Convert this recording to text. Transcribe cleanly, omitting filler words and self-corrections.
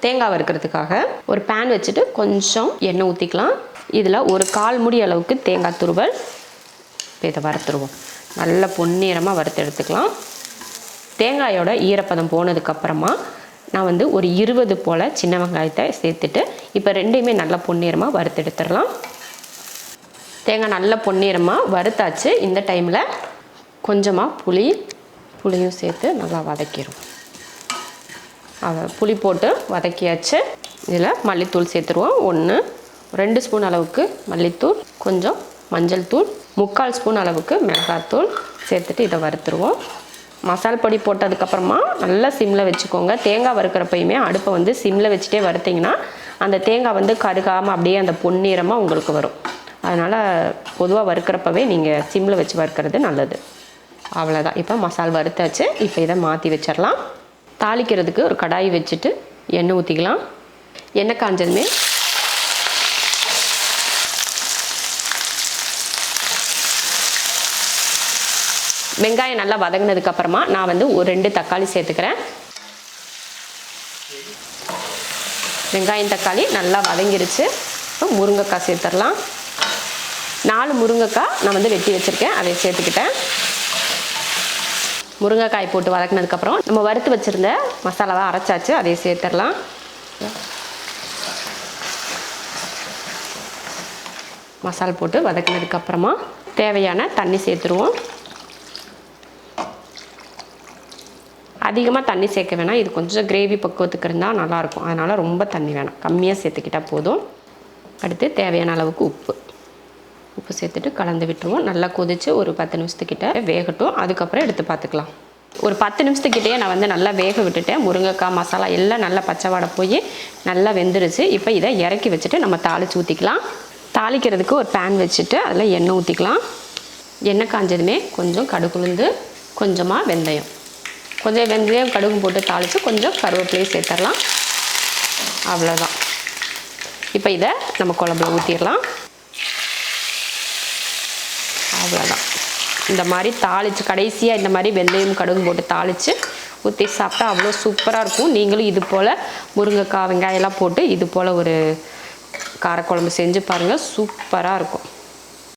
தேங்காய் வறுக்கிறதுக்காக ஒரு பேன் வச்சுட்டு கொஞ்சம் எண்ணெய் ஊற்றிக்கலாம். இதில் ஒரு 1/4 மூடி அளவுக்கு தேங்காய் துருவல். இப்போ இதை வறுத்துருவோம். நல்லா பொன்னிறமாக வறுத்து எடுத்துக்கலாம். தேங்காயோட ஈரப்பதம் போனதுக்கப்புறமா நான் வந்து ஒரு 20 போல் சின்ன வெங்காயத்தை சேர்த்துட்டு இப்போ ரெண்டையுமே நல்லா பொன்னிறமாக வறுத்து எடுத்துடலாம். தேங்காய் நல்லா பொன்னிறமாக வறுத்தாச்சு. இந்த டைமில் கொஞ்சமாக புளியும் சேர்த்து நல்லா வதக்கிடும். புளி போட்டு வதக்கியாச்சு. இதில் மல்லித்தூள் சேர்த்துருவோம். 2 ஸ்பூன் அளவுக்கு மல்லித்தூள், கொஞ்சம் மஞ்சள் தூள், 3/4 ஸ்பூன் அளவுக்கு மிளகாத்தூள் சேர்த்துட்டு இதை வறுத்துருவோம். மசால் பொடி போட்டதுக்கப்புறமா நல்லா சிம்மில் வச்சுக்கோங்க. தேங்காய் வறுக்கிறப்பையுமே அடுப்பை வந்து சிம்மில் வச்சுட்டே வறுத்திங்கன்னா அந்த தேங்காய் வந்து கருகாமல் அப்படியே அந்த பொன்னிறமாக உங்களுக்கு வரும். அதனால் பொதுவாக வறுக்கிறப்பவே நீங்கள் சிம்மில் வச்சு வறுக்கிறது நல்லது. அவ்வளோதான். இப்போ மசால் வறுத்தாச்சு. இப்போ இதை மாற்றி வச்சிடலாம். தாளிக்கிறதுக்கு ஒரு கடாய் வச்சுட்டு எண்ணெய் ஊற்றிக்கலாம். எண்ணெய் காஞ்சதுமே வெங்காயம் நல்லா வதங்கினதுக்கப்புறமா நான் வந்து ஒரு 2 தக்காளி சேர்த்துக்கிறேன். வெங்காயம் தக்காளி நல்லா வதங்கிருச்சு. இப்போ முருங்கைக்காய் சேர்த்துடலாம். 4 முருங்கைக்காய் நான் வந்து வெட்டி வச்சுருக்கேன், அதை சேர்த்துக்கிட்டேன். முருங்கைக்காய் போட்டு வதக்கினதுக்கப்புறம் நம்ம வறுத்து வச்சுருந்த மசாலாவை அரைச்சாச்சு, அதை சேர்த்துடலாம். மசாலா போட்டு வதக்கினதுக்கப்புறமா தேவையான தண்ணி சேர்த்துருவோம். அதிகமாக தண்ணி சேர்க்க வேணாம். இது கொஞ்சம் கிரேவி பக்குவத்துக்கு இருந்தால் நல்லாயிருக்கும். அதனால் ரொம்ப தண்ணி வேணாம், கம்மியாக சேர்த்துக்கிட்டால் போதும். அடுத்து தேவையான அளவுக்கு உப்பு சேர்த்துட்டு கலந்து விட்டுருவோம். நல்லா கொதித்து ஒரு 10 நிமிஷத்துக்கிட்ட வேகட்டும். அதுக்கப்புறம் எடுத்து பார்த்துக்கலாம். ஒரு 10 நிமிஷத்துக்கிட்டே நான் வந்து நல்லா வேக விட்டுட்டேன். முருங்கைக்காய் மசாலா எல்லாம் நல்லா பச்சை வாடை போய் நல்லா வெந்துருச்சு. இப்போ இதை இறக்கி வச்சுட்டு நம்ம தாளித்து ஊற்றிக்கலாம். தாளிக்கிறதுக்கு ஒரு பேன் வச்சுட்டு அதில் எண்ணெய் ஊற்றிக்கலாம். எண்ணெய் காஞ்சதுமே கொஞ்சம் கடுகுளுந்து, கொஞ்சமாக வெந்தயம், கொஞ்சம் வெந்தயம் கடுகு போட்டு தாளித்து கொஞ்சம் கருவேப்பிலையை சேர்த்துடலாம். அவ்வளோதான். இப்போ இதை நம்ம குழம்புல ஊற்றிடலாம். அவ்வளோதான். இந்த மாதிரி தாளித்து கடைசியாக இந்த மாதிரி வெந்தயம் கடுகு போட்டு தாளித்து ஊற்றி சாப்பிட்டா அவ்வளோ சூப்பராக இருக்கும். நீங்களும் இது போல் முருங்கைக்காய் வெங்காயம்லாம் போட்டு இது போல் ஒரு காரக்குழம்பு செஞ்சு பாருங்கள், சூப்பராக இருக்கும்.